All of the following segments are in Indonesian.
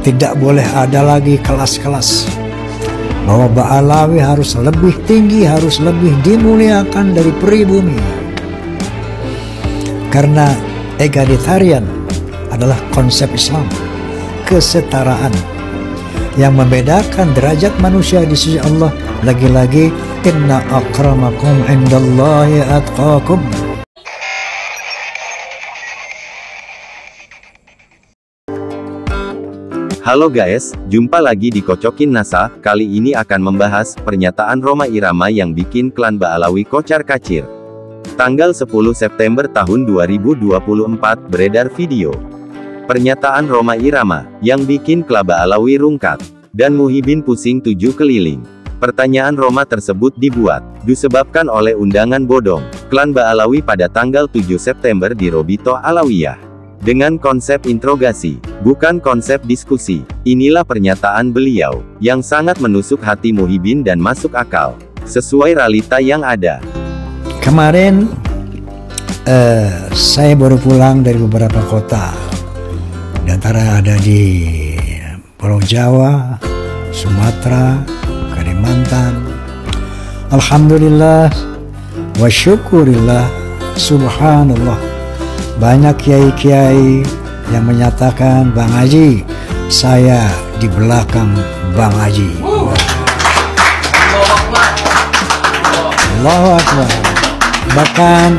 Tidak boleh ada lagi kelas-kelas, bahwa Ba'alawi harus lebih tinggi, harus lebih dimuliakan dari pribumi. Karena egalitarian adalah konsep Islam, kesetaraan yang membedakan derajat manusia di sisi Allah. Lagi-lagi, inna akramakum indallahi atqakum. Halo guys, jumpa lagi di Kocokin NASA. Kali ini akan membahas pernyataan Rhoma Irama yang bikin klan Ba'alawi kocar-kacir. Tanggal 10 September tahun 2024 beredar video pernyataan Rhoma Irama yang bikin klan Ba'alawi rungkat dan Muhyiddin pusing 7 keliling. Pertanyaan Rhoma tersebut dibuat disebabkan oleh undangan bodong klan Ba'alawi pada tanggal 7 September di Robito Alawiyah. Dengan konsep interogasi, bukan konsep diskusi. Inilah pernyataan beliau, yang sangat menusuk hati Muhyiddin dan masuk akal, sesuai realita yang ada. Kemarin, saya baru pulang dari beberapa kota. Di antara ada di Pulau Jawa, Sumatera, Kalimantan. Alhamdulillah, wa syukurillah, subhanallah. Banyak kiai-kiai yang menyatakan, Bang Haji, saya di belakang Bang Haji. Allahu Akbar. Bahkan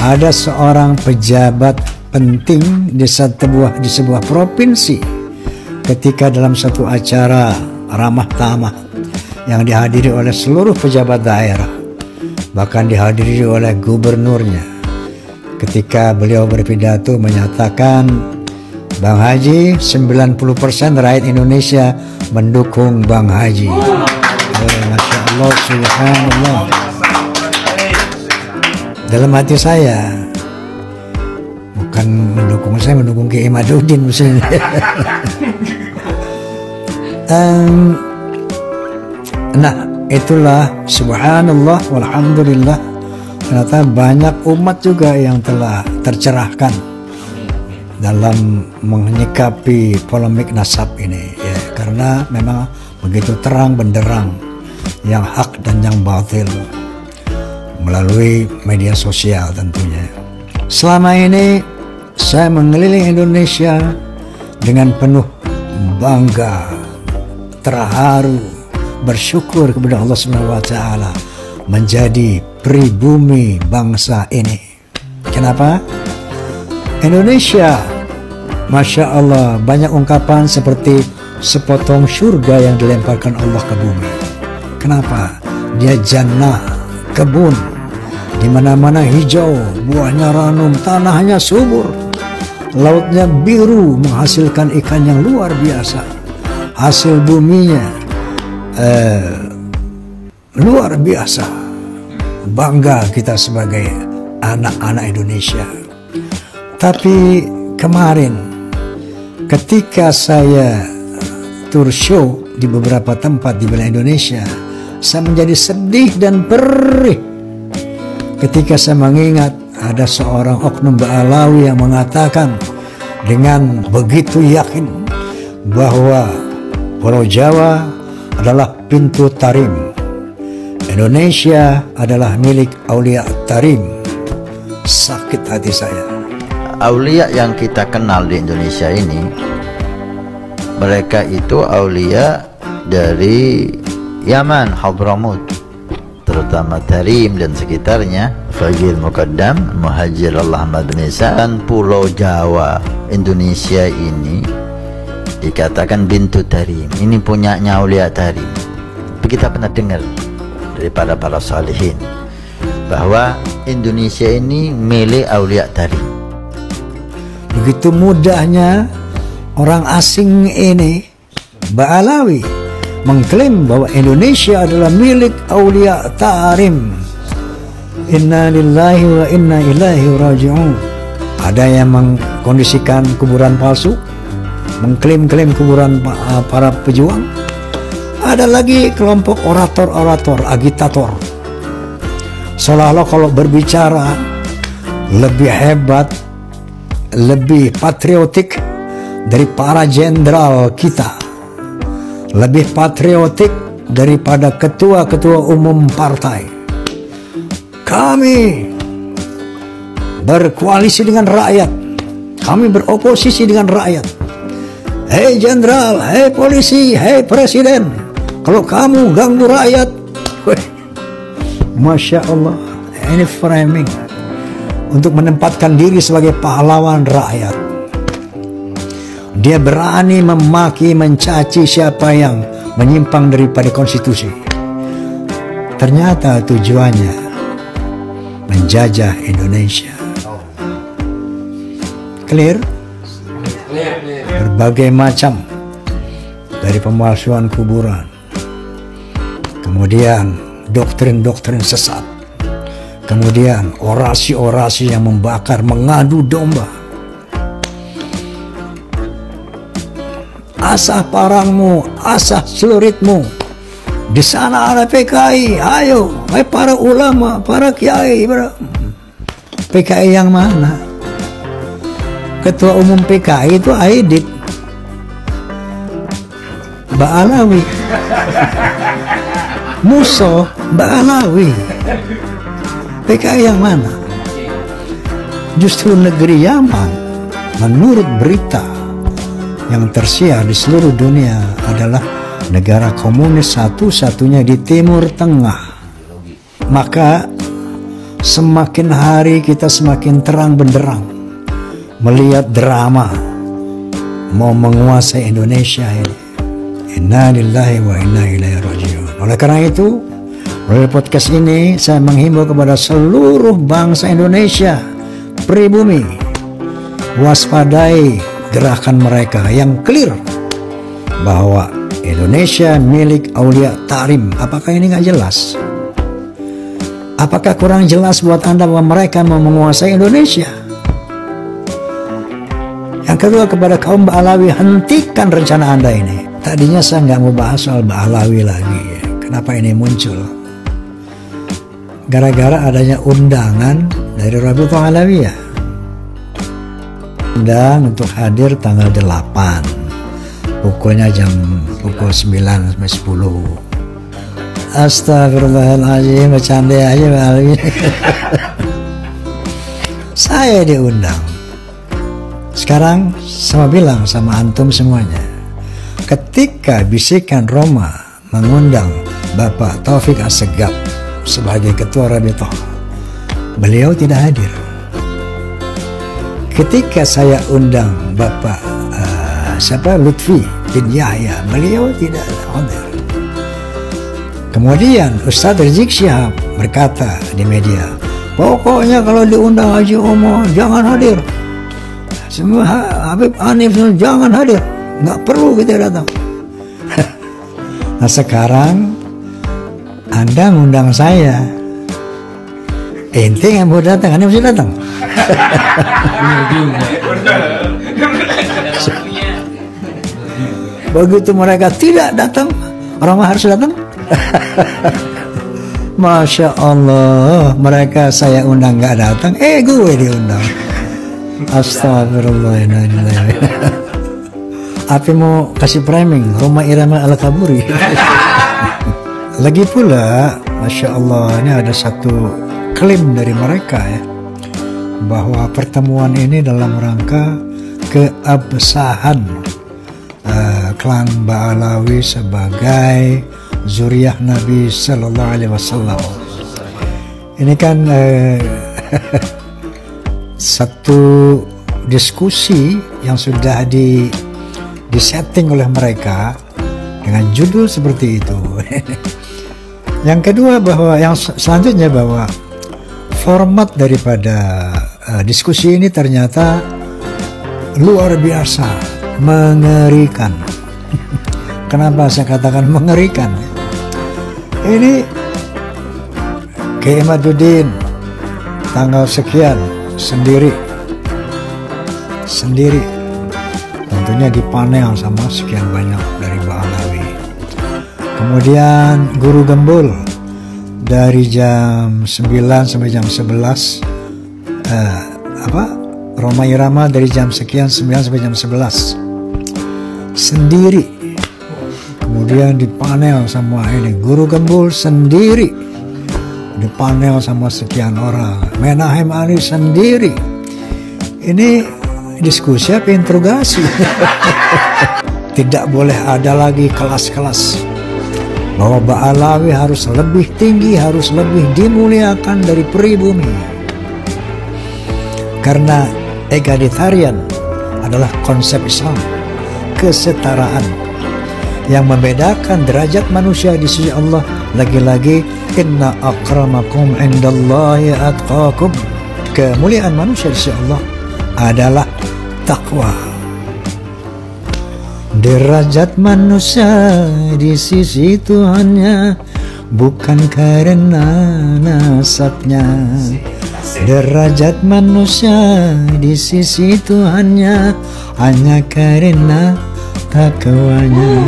ada seorang pejabat penting di sebuah provinsi, ketika dalam satu acara ramah tamah yang dihadiri oleh seluruh pejabat daerah, bahkan dihadiri oleh gubernurnya. Ketika beliau berpidato menyatakan, Bang Haji, 90% rakyat Indonesia mendukung Bang Haji. Masya Allah, subhanallah. Dalam hati saya, bukan mendukung saya, mendukung Kiai Madudin misalnya. Nah, itulah subhanallah walhamdulillah. Ternyata banyak umat juga yang telah tercerahkan dalam menyikapi polemik nasab ini, ya, karena memang begitu terang benderang yang hak dan yang batil melalui media sosial tentunya. Selama ini saya mengelilingi Indonesia dengan penuh bangga, terharu, bersyukur kepada Allah Subhanahu wa taala menjadi pribumi bangsa ini. Kenapa? Indonesia, Masya Allah, banyak ungkapan seperti sepotong surga yang dilemparkan Allah ke bumi. Kenapa? Dia jannah, kebun, di mana-mana hijau, buahnya ranum, tanahnya subur, lautnya biru, menghasilkan ikan yang luar biasa. Hasil buminya luar biasa. Bangga kita sebagai anak-anak Indonesia. Tapi kemarin ketika saya tour show di beberapa tempat di wilayah Indonesia, saya menjadi sedih dan perih ketika saya mengingat ada seorang oknum Ba'alawi yang mengatakan dengan begitu yakin bahwa Pulau Jawa adalah pintu tarim, Indonesia adalah milik Aulia Tarim. Sakit hati saya. Aulia yang kita kenal di Indonesia ini, mereka itu aulia dari Yaman, Hadramut, terutama Tarim dan sekitarnya, Faqih Muqaddam, Muhajir Ahmad bin Isa, dan Pulau Jawa. Indonesia ini dikatakan bintu Tarim, ini punyanya Aulia Tarim. Kita pernah dengar dari para salihin bahwa Indonesia ini milik Aulia Tarim. Begitu mudahnya orang asing ini, Ba'alawi, mengklaim bahwa Indonesia adalah milik Aulia Tarim. Inna lillahi wa inna ilaihi raji'un. Ada yang mengkondisikan kuburan palsu, mengklaim-klaim kuburan para pejuang. Ada lagi kelompok orator-orator, agitator, seolah-olah kalau berbicara lebih hebat, lebih patriotik dari para jenderal kita, lebih patriotik daripada ketua-ketua umum partai. Kami berkoalisi dengan rakyat, kami beroposisi dengan rakyat. Hei jenderal, hei polisi, hei presiden, kalau kamu ganggu rakyat, Masya Allah, ini framing untuk menempatkan diri sebagai pahlawan rakyat. Dia berani memaki, mencaci siapa yang menyimpang daripada konstitusi. Ternyata tujuannya menjajah Indonesia. Clear? Berbagai macam, dari pemalsuan kuburan, kemudian doktrin-doktrin sesat, kemudian orasi-orasi yang membakar, mengadu domba. Asah parangmu, asah celuritmu. Di sana ada PKI, ayo, para ulama, para kiai. PKI yang mana? Ketua umum PKI itu Aidit Ba'alawi, Muso Ba'alawi. PKI yang mana? Justru negeri Yaman, menurut berita yang tersiar di seluruh dunia, adalah negara komunis satu-satunya di Timur Tengah. Maka semakin hari kita semakin terang benderang melihat drama mau menguasai Indonesia ini. Inna lillahi wa inna ilaihi raji'un. Oleh karena itu, melalui podcast ini saya menghimbau kepada seluruh bangsa Indonesia, pribumi, waspadai gerakan mereka yang clear bahwa Indonesia milik Aulia Tarim. Apakah ini nggak jelas? Apakah kurang jelas buat Anda bahwa mereka mau menguasai Indonesia? Yang kedua, kepada kaum Ba'alawi, hentikan rencana Anda ini. Tadinya saya nggak mau bahas soal Ba'alawi lagi. Kenapa ini muncul? Gara-gara adanya undangan dari Rabithah Alawiyah. Undang untuk hadir tanggal 8. Pokoknya pukul 9 sampai 10. Astagfirullahaladzim, bercanda aja Pak Alwi. Saya diundang. Sekarang sama bilang sama antum semuanya, ketika bisikan Roma mengundang Bapak Taufik Assegaf sebagai ketua Rabithah, beliau tidak hadir. Ketika saya undang Bapak Lutfi bin Yahya, beliau tidak hadir. Kemudian Ustadz Rizik Syihab berkata di media, pokoknya kalau diundang Haji Omar jangan hadir. Semua Habib Hanif jangan hadir, nggak perlu kita datang. Nah sekarang Anda ngundang saya, ente yang mau datang, Anda mesti datang. Begitu mereka tidak datang, orang harus datang. Masya Allah, mereka saya undang nggak datang, gue diundang. Astagfirullahaladzim. Apa mau kasih framing Roma Irama Al-Kaburi? Lagi pula, Masya Allah, ini ada satu klaim dari mereka ya, bahwa pertemuan ini dalam rangka keabsahan klan Ba'alawi sebagai zuriyah Nabi Sallallahu Alaihi Wasallam. Ini kan satu diskusi yang sudah disetting oleh mereka dengan judul seperti itu. Yang kedua, bahwa yang selanjutnya, bahwa format daripada diskusi ini ternyata luar biasa mengerikan. Kenapa saya katakan mengerikan? Ini Kiai Ahmaduddin tanggal sekian sendiri, tentunya dipanel sama sekian banyak dari Ba'alawi. Kemudian Guru Gembul dari jam 9 sampai jam 11, Roma Irama dari jam sekian 9 sampai jam 11. sendiri. Kemudian dipanel sama ini guru gembul sendiri, dipanel sama sekian orang. Menahem Ali sendiri. Ini diskusi apa interogasi? Tidak boleh ada lagi kelas-kelas bahwa Ba'alawi harus lebih tinggi, harus lebih dimuliakan dari pribumi. Karena egalitarian adalah konsep Islam, kesetaraan yang membedakan derajat manusia di sisi Allah. Lagi-lagi, inna akramakum indallahi atqakum, kemuliaan manusia di sisi Allah adalah takwa. Derajat manusia di sisi Tuhannya bukan karena nasabnya. Derajat manusia di sisi Tuhannya hanya karena takwanya.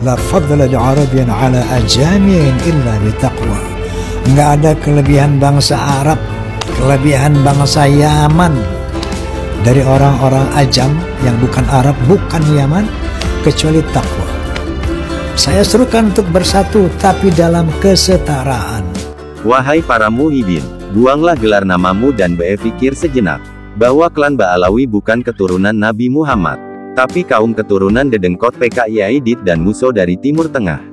La fadla li'arabiyan ala ajamiyin illa bitaqwa. Enggak ada kelebihan bangsa Arab, kelebihan bangsa Yaman dari orang-orang ajam yang bukan Arab, bukan Yaman, kecuali takwa. Saya serukan untuk bersatu tapi dalam kesetaraan. Wahai para muhibin, buanglah gelar namamu dan berpikir sejenak bahwa klan Ba'alawi bukan keturunan Nabi Muhammad, tapi kaum keturunan dedengkot PKI Aidit dan Muso dari Timur Tengah.